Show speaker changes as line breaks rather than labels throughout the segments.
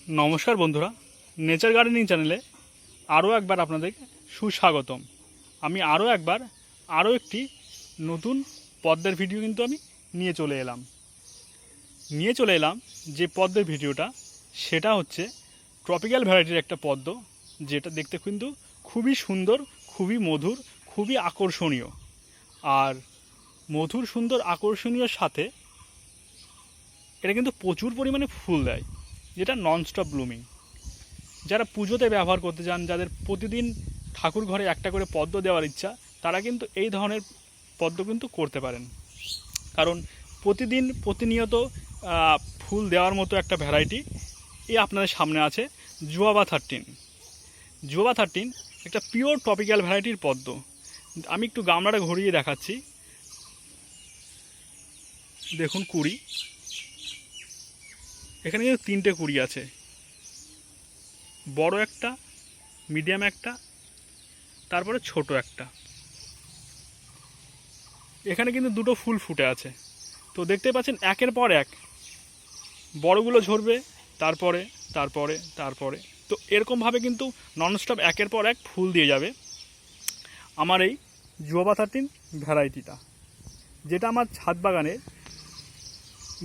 नमस्कार बंधुरा nature gardening चैनेले आरो एक बार आपनादेर सुस्वागतम। आमी आरो एक बार आरो एकटी नतून पद्मेर भिडियो किन्तु आमी निये चले एलाम जे पद्मेर भिडियोटा सेटा होच्छे ट्रपिक्याल भ्যারাইটির एक पद्म जेटा देखते किन्तु खूबই सुंदर खूबই मधुर खूबই आकर्षणीय और मधुर सुंदर आकर्षणीय साथे এটা কিন্তু প্রচুর পরিমাণে ফুল দেয় যেটা নন স্টপ ব্লুমিং। যারা পুজোতে ব্যবহার করতে চান, যাদের প্রতিদিন ঠাকুর ঘরে একটা করে পদ্ম দেওয়ার ইচ্ছা, তারা কিন্তু এই ধরনের পদ্ম কিন্তু করতে পারেন। কারণ প্রতিদিন প্রতিনিয়ত ফুল দেওয়ার মতো একটা ভ্যারাইটি এই আপনাদের সামনে আছে জুয়াবা 13। জুয়াবা 13 একটা পিওর টপিক্যাল ভ্যারাইটির পদ্ম। আমি একটু গামলাটা ঘুরিয়ে দেখাচ্ছি, দেখুন কুড়ি, এখানে কিন্তু তিনটে কুড়ি আছে, বড় একটা, মিডিয়াম একটা, তারপরে ছোট একটা। এখানে কিন্তু দুটো ফুল ফুটে আছে। তো দেখতে পাচ্ছেন একের পর এক বড়গুলো ঝরবে, তারপরে তারপরে তারপরে তো এরকমভাবে কিন্তু ননস্টপ একের পর এক ফুল দিয়ে যাবে আমার এই জুয়াবা 13 ভ্যারাইটিটা, যেটা আমার ছাদ বাগানের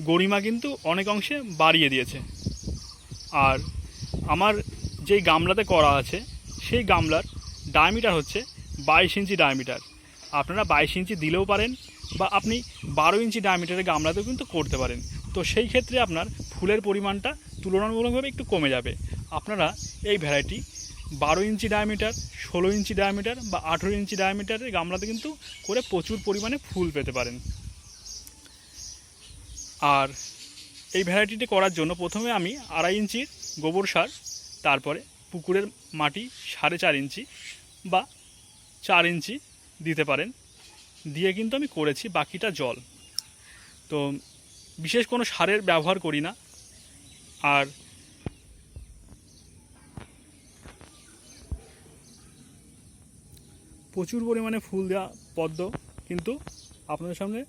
গরিমা কিন্তু অনেক অংশে বাড়িয়ে দিয়েছে। আর আমার যেই গামলাতে করা আছে সেই গামলার ডায়ামিটার হচ্ছে 22 ইঞ্চি ডায়ামিটার। আপনারা 22 ইঞ্চি দিলেও পারেন বা আপনি 12 ইঞ্চি ডায়ামিটারের গামলাতেও কিন্তু করতে পারেন। তো সেই ক্ষেত্রে আপনার ফুলের পরিমাণটা তুলনামূলকভাবে একটু কমে যাবে। আপনারা এই ভ্যারাইটি 12 ইঞ্চি ডায়ামিটার, 16 ইঞ্চি ডায়ামিটার বা 18 ইঞ্চি ডায়ামিটারের গামলাতে কিন্তু করে প্রচুর পরিমাণে ফুল পেতে পারেন। আর এই ভ্যারাইটিটি করার জন্য প্রথমে আমি 2.5 ইঞ্চির গোবর সার, তারপরে পুকুরের মাটি 4.5 ইঞ্চি বা 4 ইঞ্চি দিতে পারেন, দিয়ে কিন্তু আমি করেছি, বাকিটা জল। তো বিশেষ কোনো সারের ব্যবহার করি না। আর প্রচুর পরিমাণে ফুল দেওয়া পদ্ম কিন্তু আপনাদের সামনে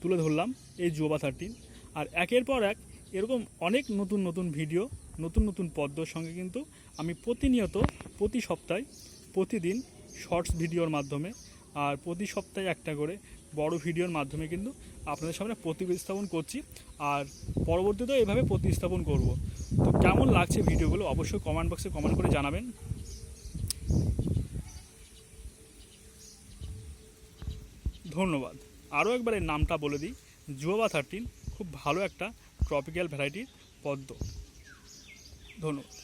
তুলে ধরলাম এই জুয়াবা 13। আর একের পর এক এরকম অনেক নতুন নতুন ভিডিও, নতুন নতুন পদ্মর সঙ্গে কিন্তু আমি প্রতিনিয়ত প্রতি সপ্তাহে প্রতিদিন শর্টস ভিডিওর মাধ্যমে আর প্রতি সপ্তাহে একটা করে বড় ভিডিওর মাধ্যমে কিন্তু আপনাদের সামনে প্রতিস্থাপন করছি। আর পরবর্তীতেও এভাবে প্রতিস্থাপন করব। তো কেমন লাগছে ভিডিওগুলো অবশ্যই কমেন্ট বক্সে কমেন্ট করে জানাবেন। ধন্যবাদ। আরও একবার এর নামটা বলে দিই, জুয়াবা 13 খুব ভালো একটা ট্রপিক্যাল ভ্যারাইটির পদ্ম। ধন্যবাদ।